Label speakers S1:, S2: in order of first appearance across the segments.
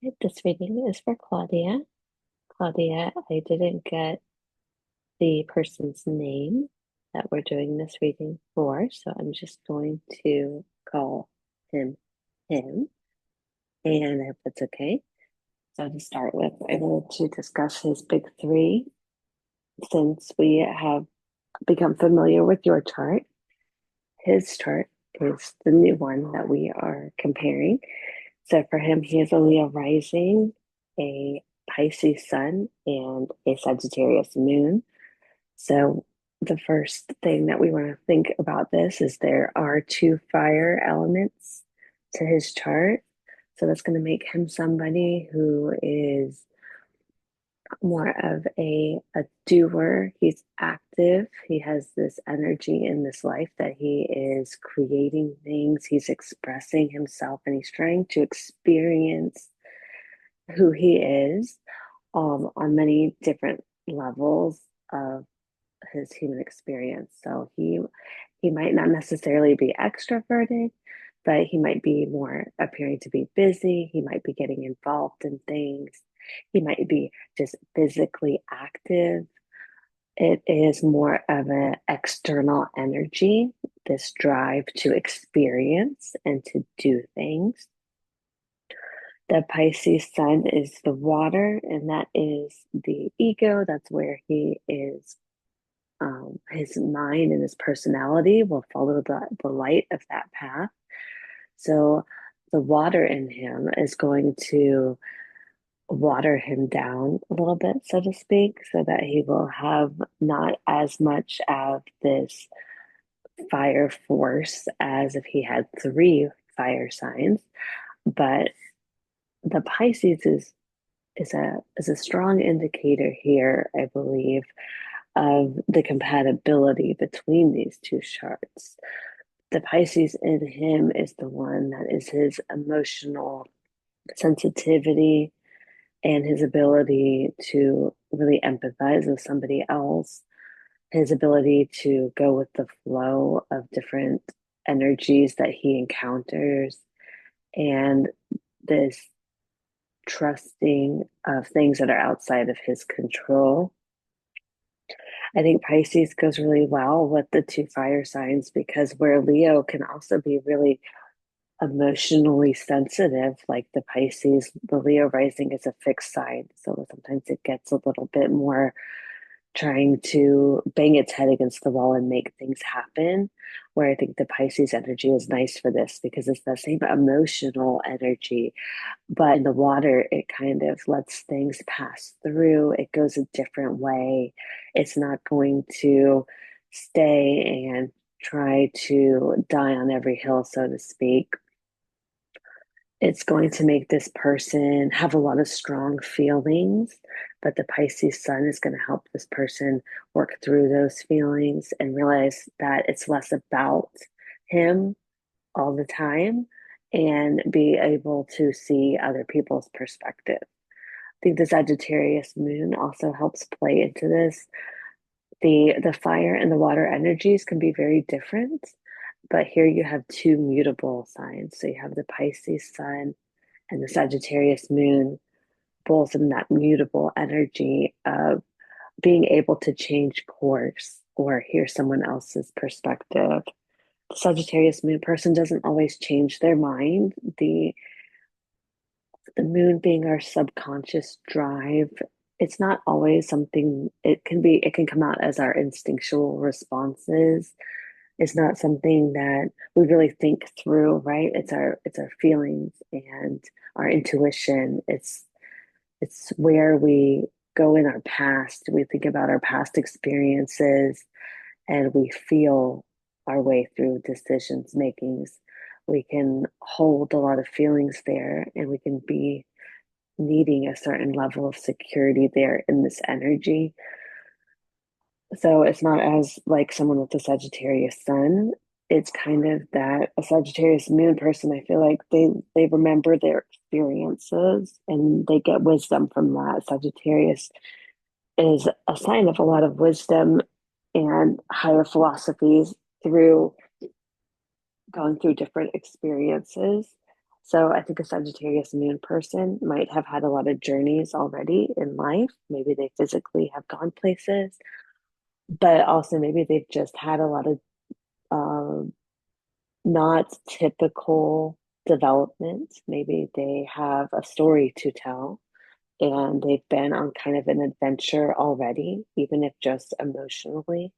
S1: This reading is for Claudia. Claudia, I didn't get the person's name that we're doing this reading for, so I'm just going to call him him, and I hope that's okay. So to start with, I wanted to discuss his big three since we have become familiar with your chart. His chart is the new one that we are comparing. So for him, he is a Leo rising, a Pisces sun, and a Sagittarius moon. So the first thing that we want to think about this is there are two fire elements to his chart. So that's going to make him somebody who is more of a doer. He's active. He has this energy in this life that he is creating things. He's expressing himself and he's trying to experience who he is on many different levels of his human experience. So he might not necessarily be extroverted, but he might be more appearing to be busy. He might be getting involved in things. He might be just physically active. It is more of an external energy, this drive to experience and to do things. The Pisces sun is the water, and that is the ego. That's where he is. His mind and his personality will follow the light of that path. So the water in him is going to water him down a little bit, so to speak, so that he will have not as much of this fire force as if he had three fire signs. But the Pisces is a strong indicator here, I believe, of the compatibility between these two charts. The Pisces in him is the one that is his emotional sensitivity and his ability to really empathize with somebody else, his ability to go with the flow of different energies that he encounters, and this trusting of things that are outside of his control. I think Pisces goes really well with the two fire signs because where Leo can also be really emotionally sensitive, like the Pisces, the Leo rising is a fixed sign. So sometimes it gets a little bit more trying to bang its head against the wall and make things happen. Where I think the Pisces energy is nice for this because it's the same emotional energy, but in the water, it kind of lets things pass through. It goes a different way. It's not going to stay and try to die on every hill, so to speak. It's going to make this person have a lot of strong feelings, but the Pisces sun is going to help this person work through those feelings and realize that it's less about him all the time and be able to see other people's perspective. I think the Sagittarius moon also helps play into this. The fire and the water energies can be very different, but here you have two mutable signs. So you have the Pisces sun and the Sagittarius moon, both in that mutable energy of being able to change course or hear someone else's perspective. The Sagittarius moon person doesn't always change their mind. The moon being our subconscious drive, it's not always something, it can come out as our instinctual responses. It's not something that we really think through, right? It's our feelings and our intuition. It's where we go in our past. We think about our past experiences and we feel our way through decisions makings. We can hold a lot of feelings there and we can be needing a certain level of security there in this energy. So it's not as like someone with a Sagittarius sun. It's kind of that a Sagittarius moon person, I feel like they remember their experiences and they get wisdom from that. Sagittarius is a sign of a lot of wisdom and higher philosophies through going through different experiences. So I think a Sagittarius moon person might have had a lot of journeys already in life. Maybe they physically have gone places, but also maybe they've just had a lot of um, not typical development. Maybe they have a story to tell and they've been on kind of an adventure already, even if just emotionally.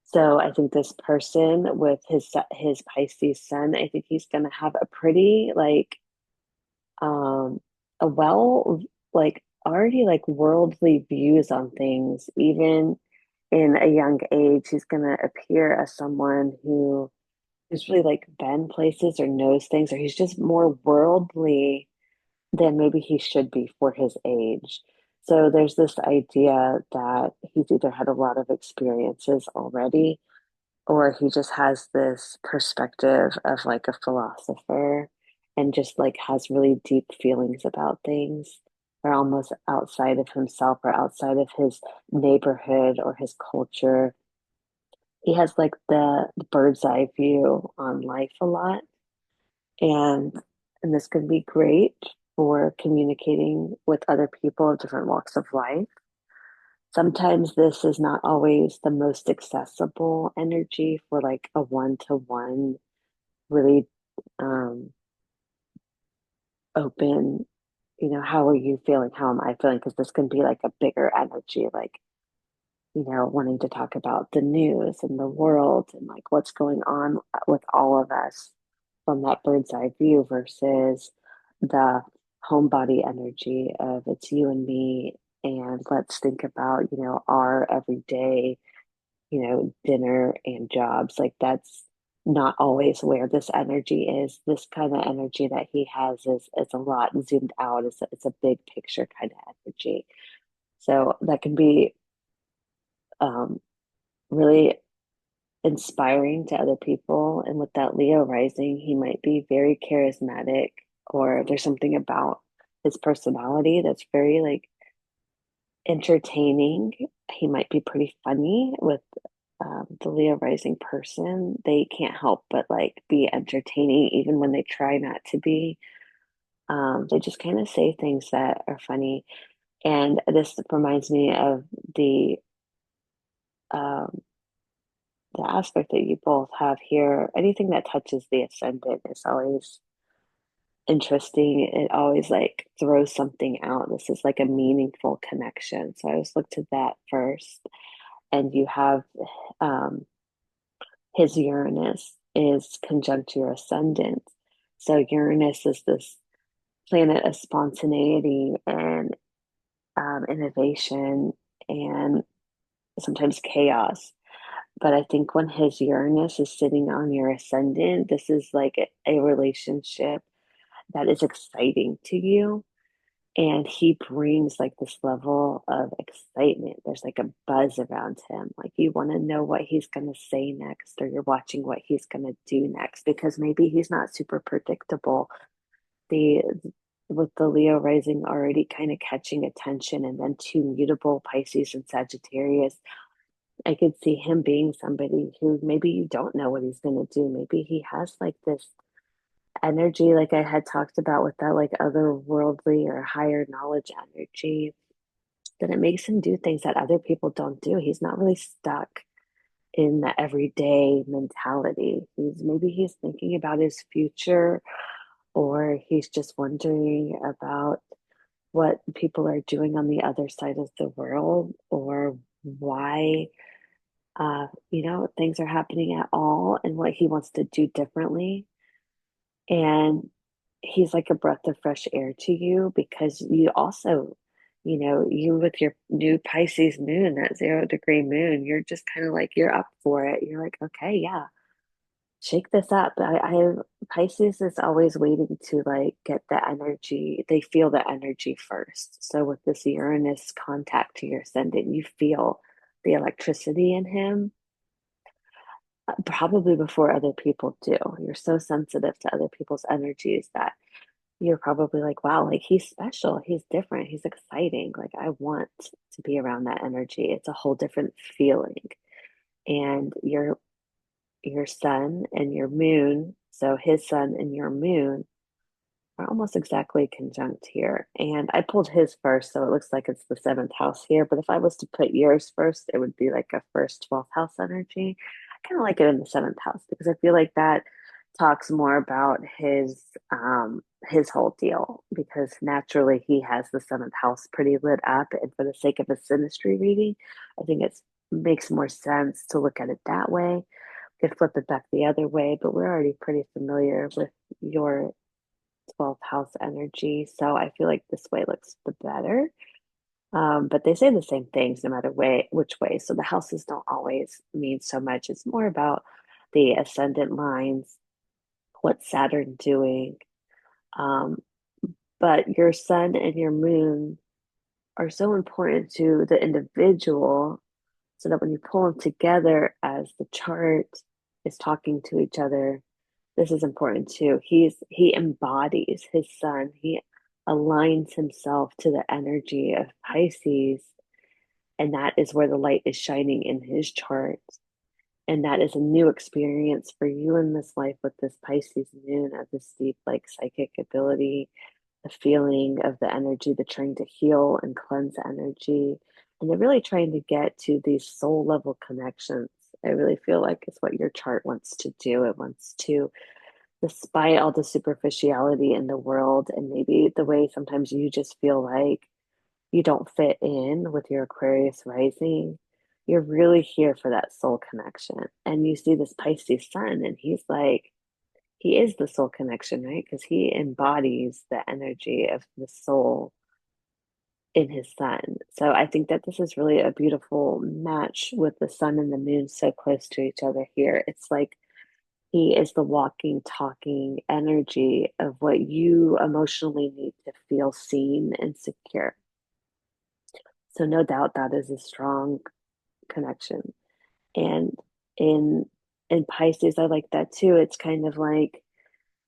S1: So I think this person with his Pisces sun, I think he's going to have a pretty um a well like already like worldly views on things, even in a young age. He's going to appear as someone who is really like been places or knows things, or he's just more worldly than maybe he should be for his age. So there's this idea that he's either had a lot of experiences already, or he just has this perspective of like a philosopher and just like has really deep feelings about things, or almost outside of himself or outside of his neighborhood or his culture. He has like the bird's eye view on life a lot, and and this can be great for communicating with other people of different walks of life. Sometimes this is not always the most accessible energy for like a one-to-one, really um, open, how are you feeling? How am I feeling? Because this can be like a bigger energy, like, wanting to talk about the news and the world and like what's going on with all of us from that bird's eye view versus the homebody energy of it's you and me. And let's think about, our everyday, dinner and jobs. Like that's not always where this energy is. This kind of energy that he has is a lot zoomed out. It's a big picture kind of energy. So that can be um, really inspiring to other people. And with that Leo rising, he might be very charismatic, or there's something about his personality that's very like entertaining. He might be pretty funny with the Leo rising person. They can't help but like be entertaining, even when they try not to be. They just kind of say things that are funny. And this reminds me of the um, the aspect that you both have here. Anything that touches the ascendant is always interesting. It always like throws something out. This is like a meaningful connection. So I always look to that first. And you have um, his Uranus is conjunct your ascendant. So Uranus is this planet of spontaneity and innovation and sometimes chaos. But I think when his Uranus is sitting on your ascendant, this is like a relationship that is exciting to you. And he brings like this level of excitement. There's like a buzz around him. Like you want to know what he's going to say next, or you're watching what he's going to do next, because maybe he's not super predictable. The with the Leo rising already kind of catching attention, and then two mutable Pisces and Sagittarius, I could see him being somebody who maybe you don't know what he's going to do. Maybe he has like this energy, like I had talked about with that like otherworldly or higher knowledge energy, that it makes him do things that other people don't do. He's not really stuck in the everyday mentality. He's thinking about his future, or he's just wondering about what people are doing on the other side of the world, or why things are happening at all, and what he wants to do differently. And he's like a breath of fresh air to you, because you also, you with your new Pisces moon, that 0 degree moon, you're just kind of like, you're up for it. You're like, okay, yeah, shake this up. Pisces is always waiting to like get the energy. They feel the energy first. So with this Uranus contact to your ascendant, you feel the electricity in him probably before other people do. You're so sensitive to other people's energies that you're probably like, wow, like he's special, he's different, he's exciting. Like I want to be around that energy. It's a whole different feeling. And your sun and your moon, so his sun and your moon are almost exactly conjunct here. And I pulled his first, so it looks like it's the seventh house here. But if I was to put yours first, it would be like a first 12th house energy. I kind of like it in the seventh house because I feel like that talks more about his whole deal because naturally he has the seventh house pretty lit up. And for the sake of a synastry reading, I think it makes more sense to look at it that way. Could flip it back the other way, but we're already pretty familiar with your 12th house energy. So I feel like this way looks the better. But they say the same things no matter which way. So the houses don't always mean so much. It's more about the ascendant lines, what's Saturn doing. Um, but your sun and your moon are so important to the individual so that when you pull them together as the chart is talking to each other, this is important too. He embodies his sun. He aligns himself to the energy of Pisces, and that is where the light is shining in his chart. And that is a new experience for you in this life with this Pisces moon of this deep, like psychic ability, the feeling of the energy, the trying to heal and cleanse energy. And they're really trying to get to these soul level connections. I really feel like it's what your chart wants to do. It wants to, despite all the superficiality in the world and maybe the way sometimes you just feel like you don't fit in with your Aquarius rising, you're really here for that soul connection. And you see this Pisces sun, and he's like, he is the soul connection, right? Because he embodies the energy of the soul in his sun. So I think that this is really a beautiful match with the sun and the moon so close to each other here. It's like he is the walking, talking energy of what you emotionally need to feel seen and secure. So no doubt that is a strong connection. And in in Pisces, I like that too. It's kind of like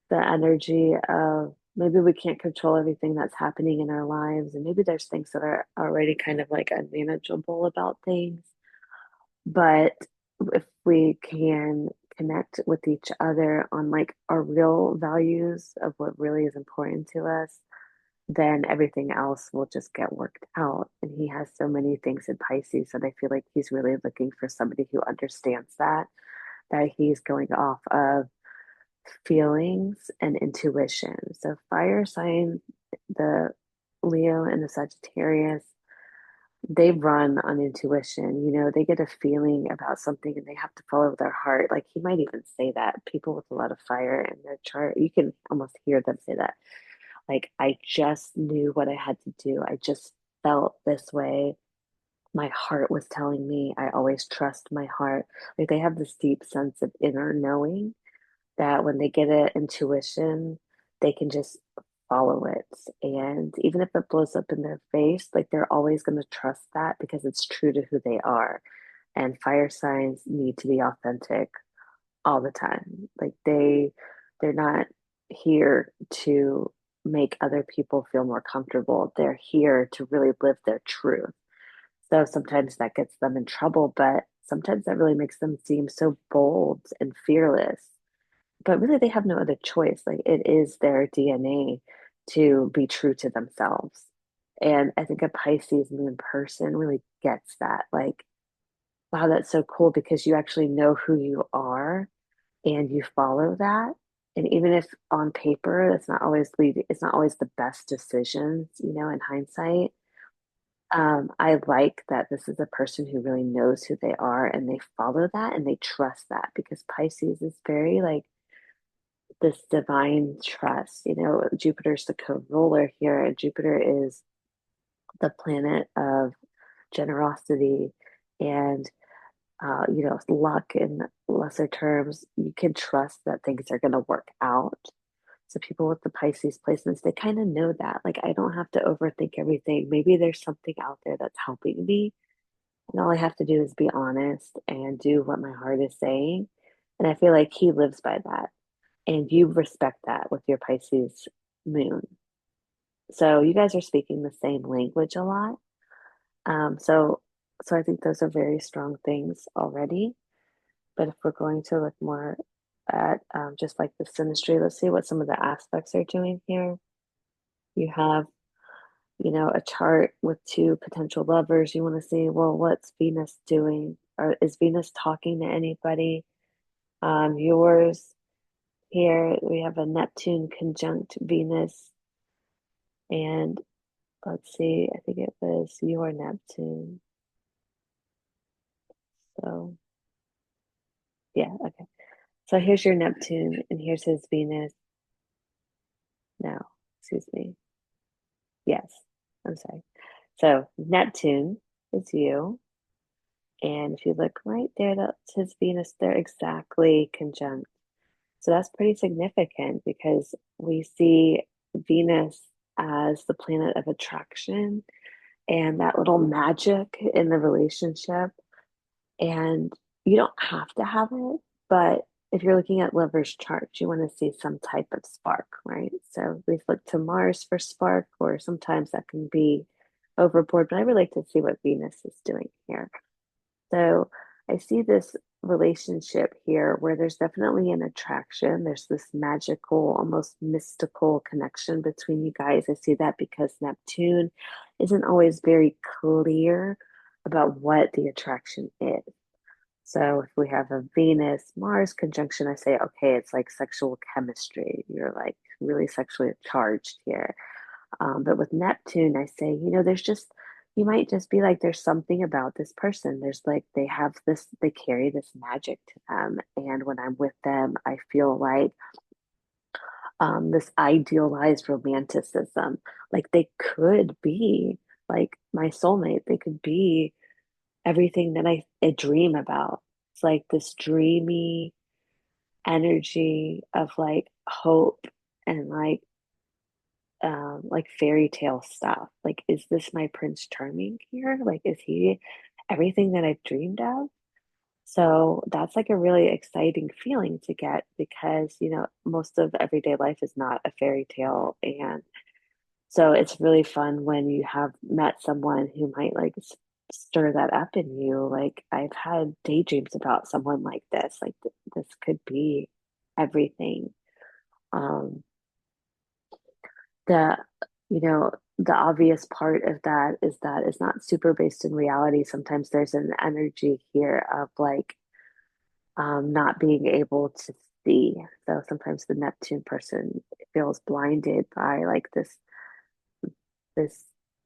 S1: the energy of maybe we can't control everything that's happening in our lives, and maybe there's things that are already kind of like unmanageable about things. But if we can connect with each other on like our real values of what really is important to us, then everything else will just get worked out. And he has so many things in Pisces that I feel like he's really looking for somebody who understands that he's going off of feelings and intuition. So fire sign, the Leo and the Sagittarius, they run on intuition. You know, they get a feeling about something and they have to follow their heart. Like he might even say that. People with a lot of fire in their chart, you can almost hear them say that. Like, I just knew what I had to do. I just felt this way. My heart was telling me. I always trust my heart. Like they have this deep sense of inner knowing that when they get an intuition, they can just follow it. And even if it blows up in their face, like they're always going to trust that because it's true to who they are. And fire signs need to be authentic all the time. Like they're not here to make other people feel more comfortable. They're here to really live their truth. So sometimes that gets them in trouble, but sometimes that really makes them seem so bold and fearless. But really, they have no other choice. Like it is their DNA to be true to themselves. And I think a Pisces moon person really gets that. Like, wow, that's so cool because you actually know who you are and you follow that. And even if on paper that's not always leading, it's not always the best decisions, you know, in hindsight. I like that this is a person who really knows who they are and they follow that and they trust that because Pisces is very like this divine trust. You know, Jupiter's the co-ruler here, and Jupiter is the planet of generosity and you know, luck in lesser terms. You can trust that things are going to work out. So people with the Pisces placements, they kind of know that. Like, I don't have to overthink everything. Maybe there's something out there that's helping me. And all I have to do is be honest and do what my heart is saying. And I feel like he lives by that. And you respect that with your Pisces moon. So you guys are speaking the same language a lot. So I think those are very strong things already. But if we're going to look more at just like the synastry. Let's see what some of the aspects are doing here. You have, a chart with two potential lovers. You want to see, well, what's Venus doing? Or is Venus talking to anybody? Yours here, we have a Neptune conjunct Venus. And let's see, I think it was your Neptune. So, yeah, okay. So here's your Neptune, and here's his Venus. No, excuse me. Yes, I'm sorry. So Neptune is you. And if you look right there, that's his Venus. They're exactly conjunct. So that's pretty significant because we see Venus as the planet of attraction and that little magic in the relationship. And you don't have to have it, but if you're looking at lovers charts, you want to see some type of spark, right? So we've looked to Mars for spark, or sometimes that can be overboard, but I would like to see what Venus is doing here. So I see this relationship here where there's definitely an attraction. There's this magical, almost mystical connection between you guys. I see that because Neptune isn't always very clear about what the attraction is. So if we have a Venus Mars conjunction, I say, okay, it's like sexual chemistry. You're like really sexually charged here. But with Neptune, I say, there's just, you might just be like, there's something about this person. There's like, they have this, they carry this magic to them. And when I'm with them, I feel like this idealized romanticism. Like they could be like my soulmate, they could be everything that I dream about. It's like this dreamy energy of like hope and like fairy tale stuff. Like, is this my Prince Charming here? Like, is he everything that I've dreamed of? So that's like a really exciting feeling to get because, most of everyday life is not a fairy tale. And so it's really fun when you have met someone who might like stir that up in you. Like, I've had daydreams about someone like this. Like, this could be everything. Um, the the obvious part of that is that it's not super based in reality. Sometimes there's an energy here of like not being able to see. So sometimes the Neptune person feels blinded by like this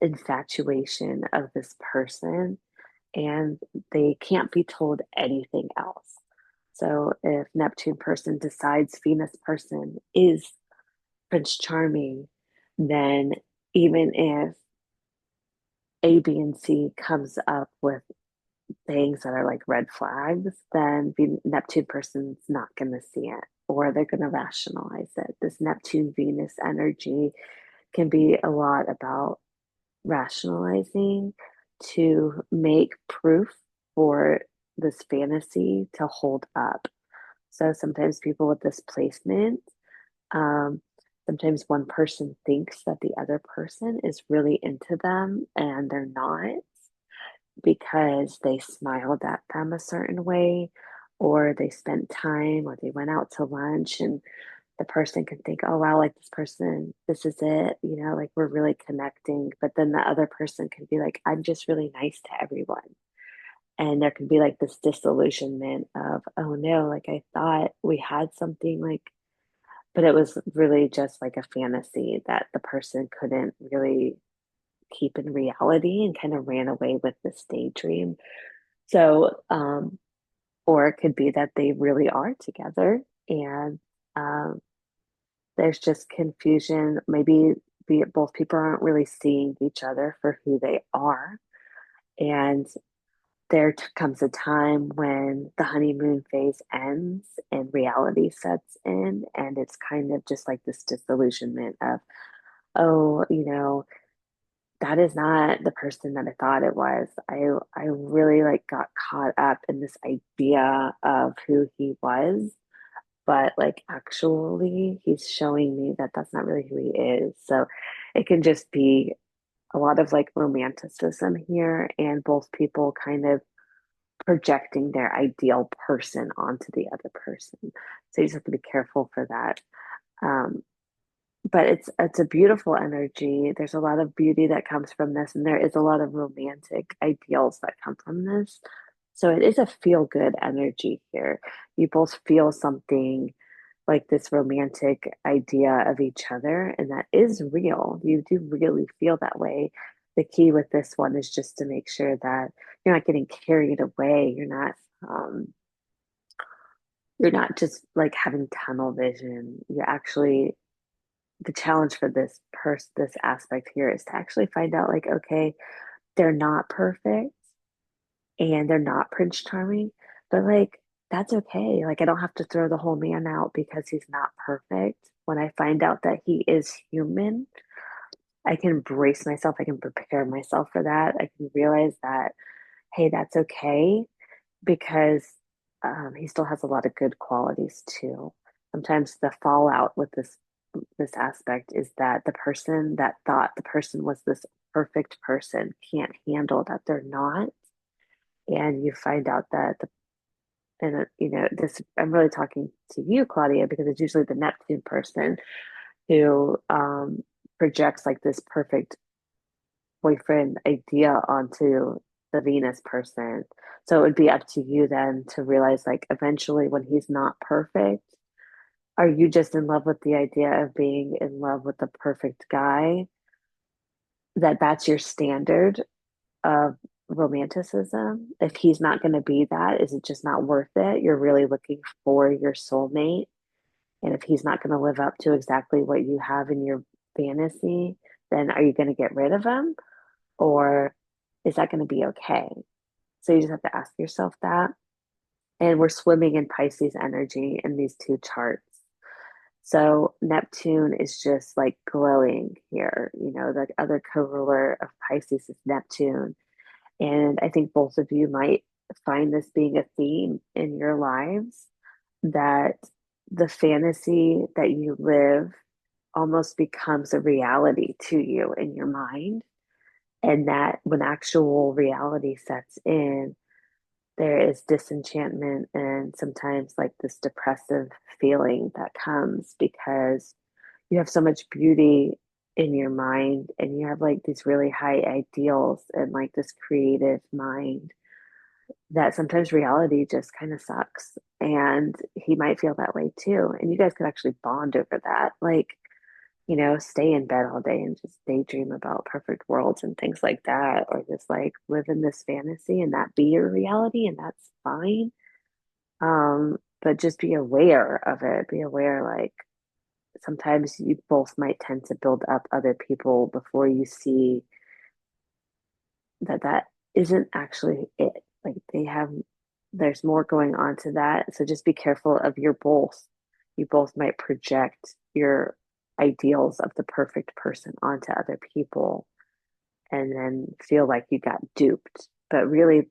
S1: infatuation of this person, and they can't be told anything else. So if Neptune person decides Venus person is Prince Charming, then even if A, B, and C comes up with things that are like red flags, then the Neptune person's not going to see it or they're going to rationalize it. This Neptune Venus energy can be a lot about rationalizing to make proof for this fantasy to hold up. So sometimes people with this placement, um, sometimes one person thinks that the other person is really into them and they're not because they smiled at them a certain way or they spent time or they went out to lunch and the person can think, oh wow, like this person, this is it, like we're really connecting. But then the other person can be like, I'm just really nice to everyone. And there can be like this disillusionment of, oh no, like I thought we had something like, but it was really just like a fantasy that the person couldn't really keep in reality and kind of ran away with this daydream. So, or it could be that they really are together and um, there's just confusion. Maybe both people aren't really seeing each other for who they are. And there comes a time when the honeymoon phase ends and reality sets in. And it's kind of just like this disillusionment of, oh, that is not the person that I thought it was. I really like got caught up in this idea of who he was, but like actually he's showing me that that's not really who he is. So it can just be a lot of like romanticism here and both people kind of projecting their ideal person onto the other person. So you just have to be careful for that. Um, but it's a beautiful energy. There's a lot of beauty that comes from this, and there is a lot of romantic ideals that come from this. So it is a feel good energy here. You both feel something like this romantic idea of each other, and that is real. You do really feel that way. The key with this one is just to make sure that you're not getting carried away. Um, you're not just like having tunnel vision. You actually the challenge for this aspect here is to actually find out like, okay, they're not perfect and they're not Prince Charming, but like that's okay. Like I don't have to throw the whole man out because he's not perfect. When I find out that he is human, I can brace myself, I can prepare myself for that. I can realize that, hey, that's okay because he still has a lot of good qualities too. Sometimes the fallout with this aspect is that the person that thought the person was this perfect person can't handle that they're not, and you find out that this I'm really talking to you, Claudia, because it's usually the Neptune person who projects like this perfect boyfriend idea onto the Venus person. So it would be up to you then to realize like eventually when he's not perfect, are you just in love with the idea of being in love with the perfect guy? That's your standard of romanticism. If he's not going to be that, is it just not worth it? You're really looking for your soulmate. And if he's not going to live up to exactly what you have in your fantasy, then are you going to get rid of him? Or is that going to be okay? So you just have to ask yourself that. And we're swimming in Pisces energy in these two charts. So Neptune is just like glowing here. The other co-ruler of Pisces is Neptune. And I think both of you might find this being a theme in your lives, that the fantasy that you live almost becomes a reality to you in your mind. And that when actual reality sets in, there is disenchantment and sometimes like this depressive feeling that comes because you have so much beauty in your mind and you have like these really high ideals and like this creative mind that sometimes reality just kind of sucks. And he might feel that way too. And you guys could actually bond over that. Like, stay in bed all day and just daydream about perfect worlds and things like that, or just like live in this fantasy and that be your reality, and that's fine. But just be aware of it. Be aware, like, sometimes you both might tend to build up other people before you see that isn't actually it. Like there's more going on to that. So just be careful of your both. You both might project your ideals of the perfect person onto other people and then feel like you got duped. But really,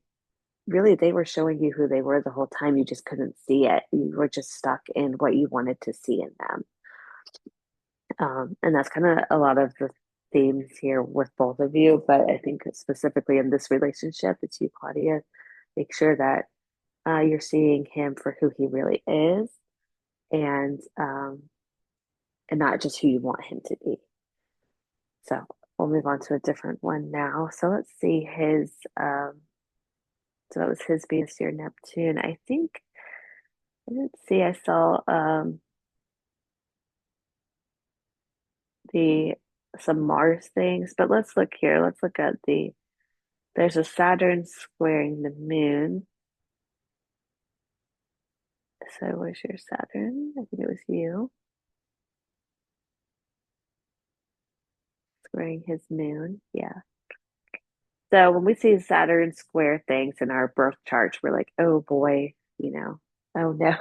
S1: really, they were showing you who they were the whole time. You just couldn't see it. You were just stuck in what you wanted to see in them. And that's kind of a lot of the themes here with both of you. But I think specifically in this relationship, it's you, Claudia. Make sure that you're seeing him for who he really is, and and not just who you want him to be. So we'll move on to a different one now. So let's see his. So that was his Venus, your Neptune. I think. Let's see. I saw the some Mars things, but let's look here. Let's look at there's a Saturn squaring the moon. So where's your Saturn? I think it was you squaring his moon. Yeah. So when we see Saturn square things in our birth charts, we're like, oh boy, oh no.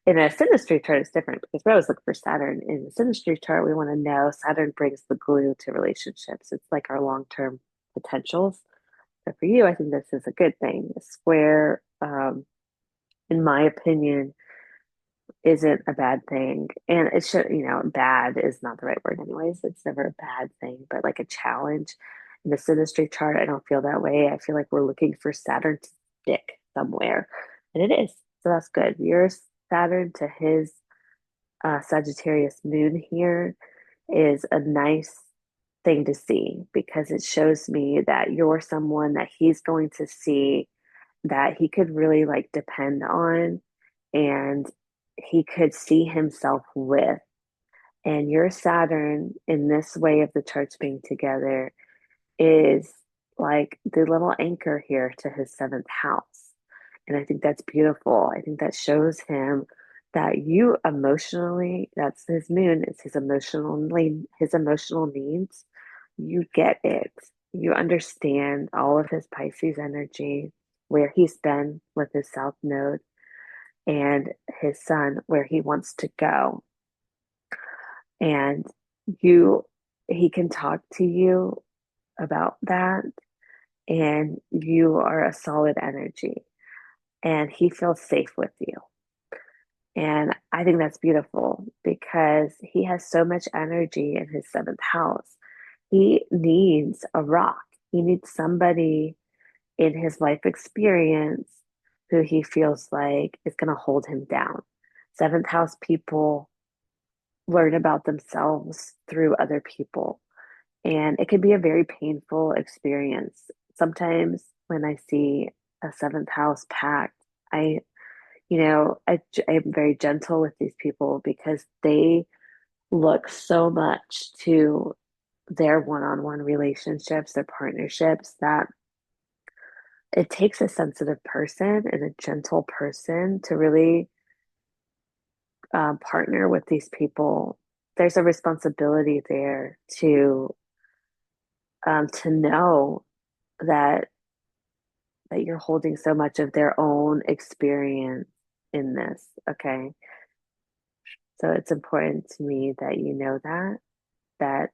S1: In a synastry chart, it's different because we always look for Saturn. In the synastry chart, we want to know Saturn brings the glue to relationships. It's like our long-term potentials. So for you, I think this is a good thing. A square, in my opinion, isn't a bad thing. And it should, bad is not the right word anyways. It's never a bad thing, but like a challenge. In the synastry chart, I don't feel that way. I feel like we're looking for Saturn to stick somewhere. And it is. So that's good. Your Saturn to his Sagittarius moon here is a nice thing to see because it shows me that you're someone that he's going to see that he could really like depend on and he could see himself with. And your Saturn in this way of the charts being together is like the little anchor here to his seventh house. And I think that's beautiful. I think that shows him that you emotionally, that's his moon, it's his emotional needs. You get it. You understand all of his Pisces energy, where he's been with his South Node and his Sun, where he wants to go. And you, he can talk to you about that, and you are a solid energy, and he feels safe with you. And I think that's beautiful because he has so much energy in his seventh house. He needs a rock. He needs somebody in his life experience who he feels like is going to hold him down. Seventh house people learn about themselves through other people, and it can be a very painful experience. Sometimes when I see a seventh house packed, I, I am very gentle with these people because they look so much to their one-on-one relationships, their partnerships, that it takes a sensitive person and a gentle person to really partner with these people. There's a responsibility there to know that you're holding so much of their own experience in this. Okay, so it's important to me that you know that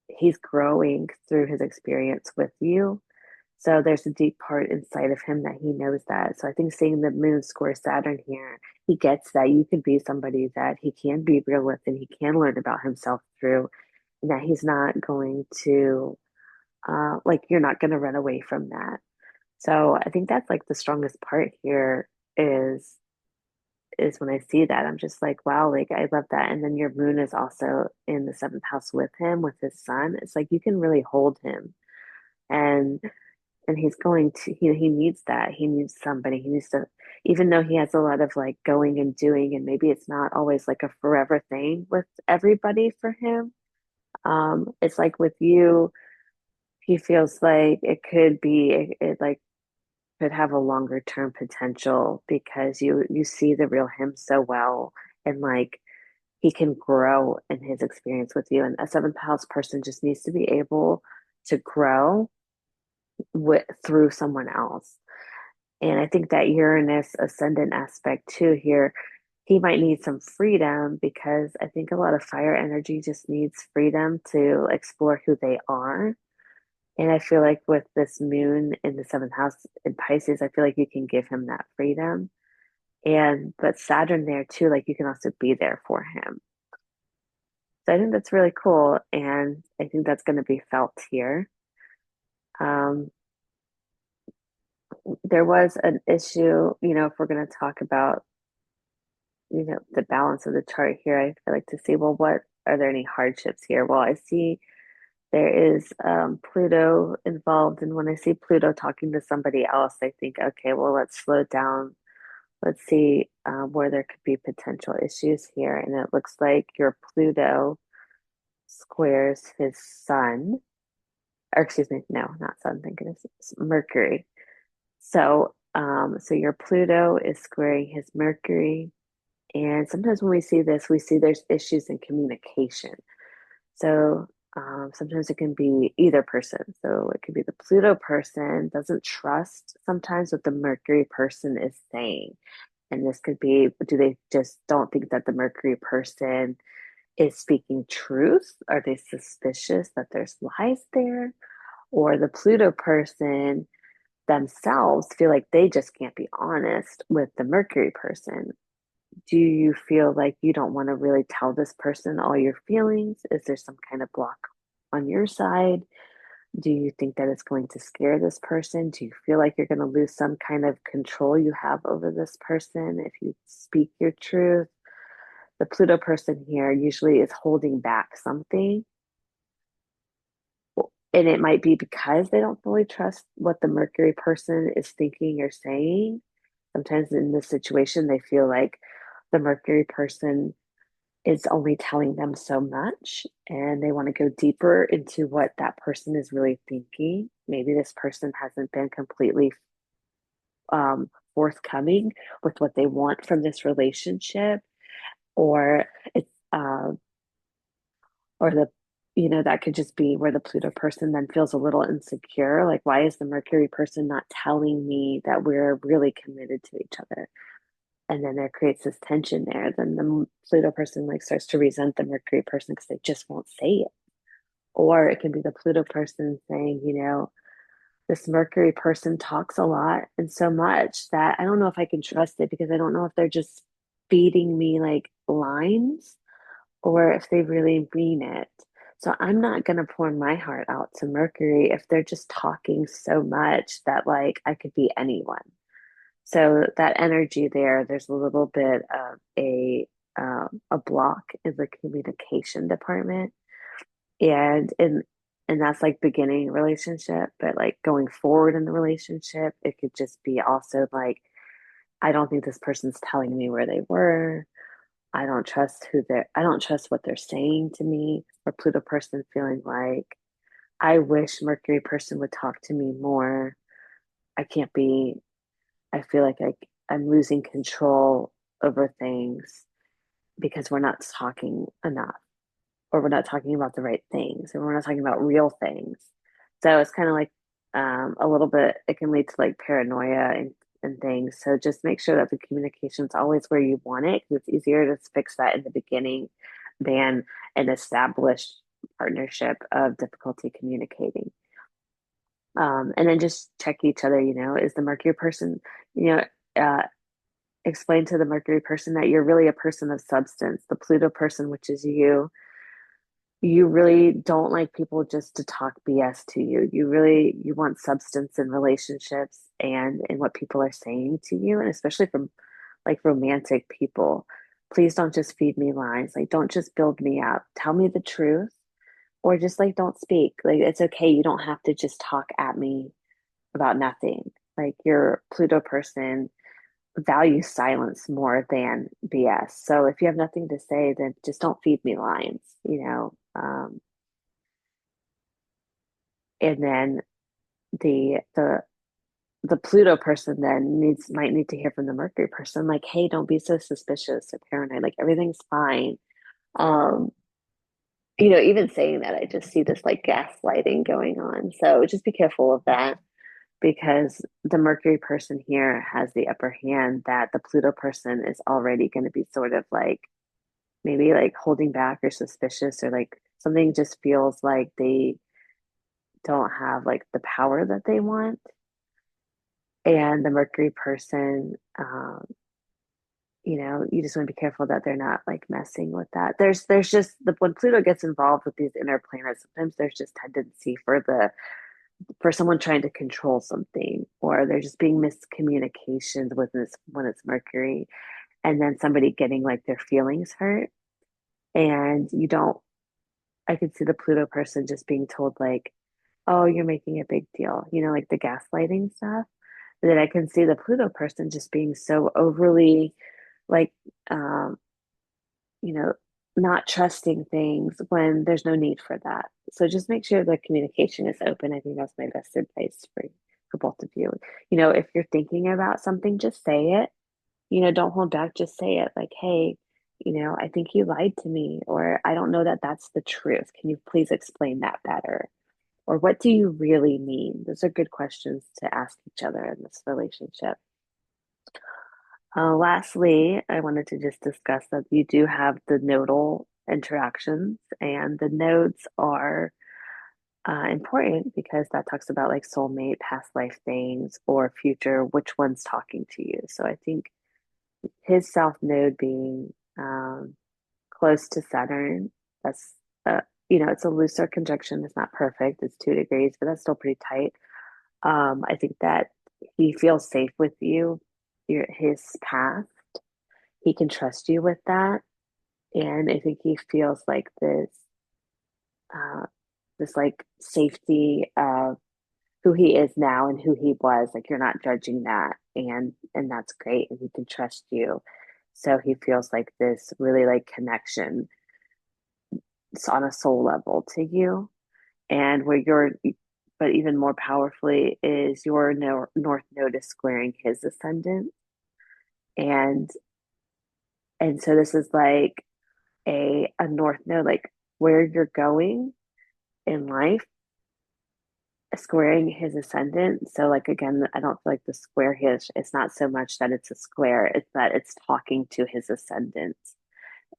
S1: he's growing through his experience with you. So there's a deep part inside of him that he knows that. So I think seeing the moon square Saturn here, he gets that you can be somebody that he can be real with and he can learn about himself through, and that he's not going to, like, you're not going to run away from that. So I think that's like the strongest part here is is when I see that. I'm just like, wow, like I love that. And then your moon is also in the seventh house with him, with his Sun. It's like you can really hold him. And he's going to, he needs that. He needs somebody. He needs to, even though he has a lot of like going and doing, and maybe it's not always like a forever thing with everybody for him. It's like with you, he feels like it could be, it like could have a longer term potential because you see the real him so well, and like he can grow in his experience with you. And a seventh house person just needs to be able to grow with through someone else. And I think that Uranus ascendant aspect too here, he might need some freedom because I think a lot of fire energy just needs freedom to explore who they are. And I feel like with this moon in the seventh house in Pisces, I feel like you can give him that freedom. And but Saturn there too, like you can also be there for him. So I think that's really cool. And I think that's going to be felt here. Um, there was an issue, if we're going to talk about, the balance of the chart here, I like to see, well, what are there any hardships here? Well, I see there is Pluto involved. And when I see Pluto talking to somebody else, I think, okay, well, let's slow down. Let's see where there could be potential issues here. And it looks like your Pluto squares his Sun, or excuse me, no, not Sun, thank goodness, it's Mercury. So your Pluto is squaring his Mercury. And sometimes when we see this, we see there's issues in communication. So sometimes it can be either person. So it could be the Pluto person doesn't trust sometimes what the Mercury person is saying. And this could be, do they just don't think that the Mercury person is speaking truth? Are they suspicious that there's lies there? Or the Pluto person themselves feel like they just can't be honest with the Mercury person. Do you feel like you don't want to really tell this person all your feelings? Is there some kind of block on your side? Do you think that it's going to scare this person? Do you feel like you're going to lose some kind of control you have over this person if you speak your truth? The Pluto person here usually is holding back something, and it might be because they don't fully trust what the Mercury person is thinking or saying. Sometimes in this situation, they feel like the Mercury person is only telling them so much and they want to go deeper into what that person is really thinking. Maybe this person hasn't been completely forthcoming with what they want from this relationship, or it's or the that could just be where the Pluto person then feels a little insecure, like why is the Mercury person not telling me that we're really committed to each other? And then there creates this tension there. Then the Pluto person like starts to resent the Mercury person because they just won't say it. Or it can be the Pluto person saying, this Mercury person talks a lot and so much that I don't know if I can trust it because I don't know if they're just feeding me like lines or if they really mean it. So I'm not going to pour my heart out to Mercury if they're just talking so much that like I could be anyone. So that energy there, there's a little bit of a block in the communication department, and that's like beginning a relationship, but like going forward in the relationship, it could just be also like I don't think this person's telling me where they were. I don't trust what they're saying to me. Or Pluto person feeling like I wish Mercury person would talk to me more. I can't be I feel like I'm losing control over things because we're not talking enough, or we're not talking about the right things, or we're not talking about real things. So it's kind of like a little bit, it can lead to like paranoia and things. So just make sure that the communication is always where you want it because it's easier to fix that in the beginning than an established partnership of difficulty communicating. And then just check each other, is the Mercury person, you know, uh, explain to the Mercury person that you're really a person of substance. The Pluto person, which is you really don't like people just to talk BS to you. You want substance in relationships and in what people are saying to you, and especially from like romantic people. Please don't just feed me lies. Like don't just build me up. Tell me the truth or just like don't speak. Like it's okay. You don't have to just talk at me about nothing. Like your Pluto person value silence more than BS. So if you have nothing to say, then just don't feed me lines. And then the Pluto person then might need to hear from the Mercury person, like, hey, don't be so suspicious or paranoid. Like everything's fine. Um, even saying that, I just see this like gaslighting going on. So just be careful of that because the Mercury person here has the upper hand that the Pluto person is already going to be sort of like maybe like holding back or suspicious or like something just feels like they don't have like the power that they want. And the Mercury person, you just want to be careful that they're not like messing with that. There's just when Pluto gets involved with these inner planets, sometimes there's just tendency for someone trying to control something, or there just being miscommunications with this when it's Mercury, and then somebody getting like their feelings hurt, and you don't. I could see the Pluto person just being told like, "Oh, you're making a big deal," like the gaslighting stuff. And then I can see the Pluto person just being so overly like, um, you know, not trusting things when there's no need for that. So just make sure the communication is open. I think that's my best advice for both of you. If you're thinking about something, just say it. Don't hold back, just say it like, hey, I think you lied to me, or I don't know that that's the truth. Can you please explain that better? Or what do you really mean? Those are good questions to ask each other in this relationship. Lastly, I wanted to just discuss that you do have the nodal interactions, and the nodes are important because that talks about like soulmate, past life things, or future, which one's talking to you. So I think his south node being close to Saturn, that's it's a looser conjunction. It's not perfect. It's 2 degrees, but that's still pretty tight. I think that he feels safe with you, his path. He can trust you with that. And I think he feels like uh, this like safety of who he is now and who he was. Like you're not judging that, and that's great. And he can trust you. So he feels like this really like connection on a soul level to you. And but even more powerfully is your North Node is squaring his ascendant. And so this is like a North Node, like where you're going in life, squaring his ascendant. So like again, I don't feel like the square here, it's not so much that it's a square, it's that it's talking to his ascendant.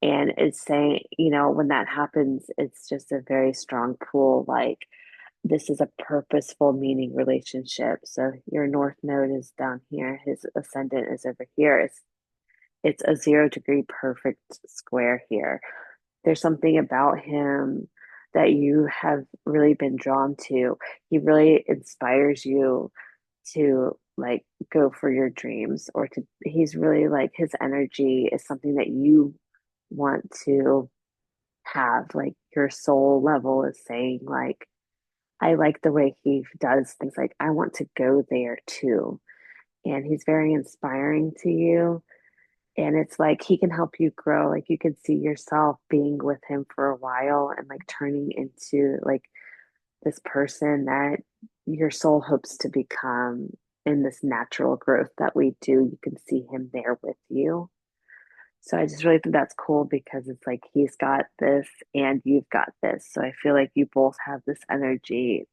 S1: And it's saying, when that happens, it's just a very strong pull, like this is a purposeful meaning relationship. So your North Node is down here, his ascendant is over here. It's a 0 degree perfect square here. There's something about him that you have really been drawn to. He really inspires you to like go for your dreams, or he's really like, his energy is something that you want to have. Like your soul level is saying, like, I like the way he does things. Like, I want to go there too. And he's very inspiring to you. And it's like he can help you grow. Like you can see yourself being with him for a while and like turning into like this person that your soul hopes to become in this natural growth that we do. You can see him there with you. So I just really think that's cool because it's like he's got this and you've got this. So I feel like you both have this energy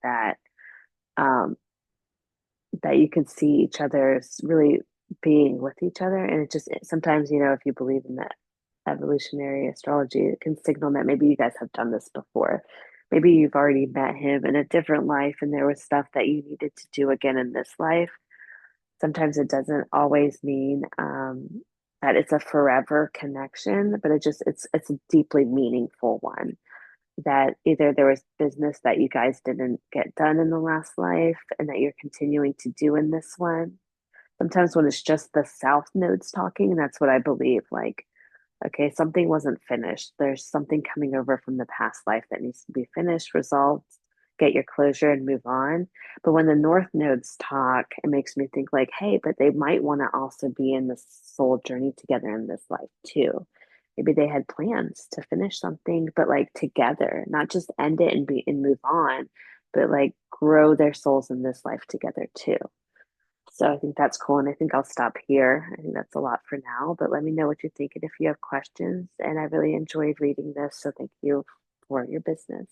S1: um that you can see each other's really being with each other. And sometimes, if you believe in that evolutionary astrology, it can signal that maybe you guys have done this before. Maybe you've already met him in a different life and there was stuff that you needed to do again in this life. Sometimes it doesn't always mean that it's a forever connection, but it's a deeply meaningful one. That either there was business that you guys didn't get done in the last life and that you're continuing to do in this one. Sometimes when it's just the south nodes talking, and that's what I believe, like, okay, something wasn't finished. There's something coming over from the past life that needs to be finished, resolved, get your closure and move on. But when the north nodes talk, it makes me think like, hey, but they might want to also be in this soul journey together in this life too. Maybe they had plans to finish something, but like together, not just end it and move on, but like grow their souls in this life together too. So I think that's cool. And I think I'll stop here. I think that's a lot for now, but let me know what you think and if you have questions. And I really enjoyed reading this. So thank you for your business.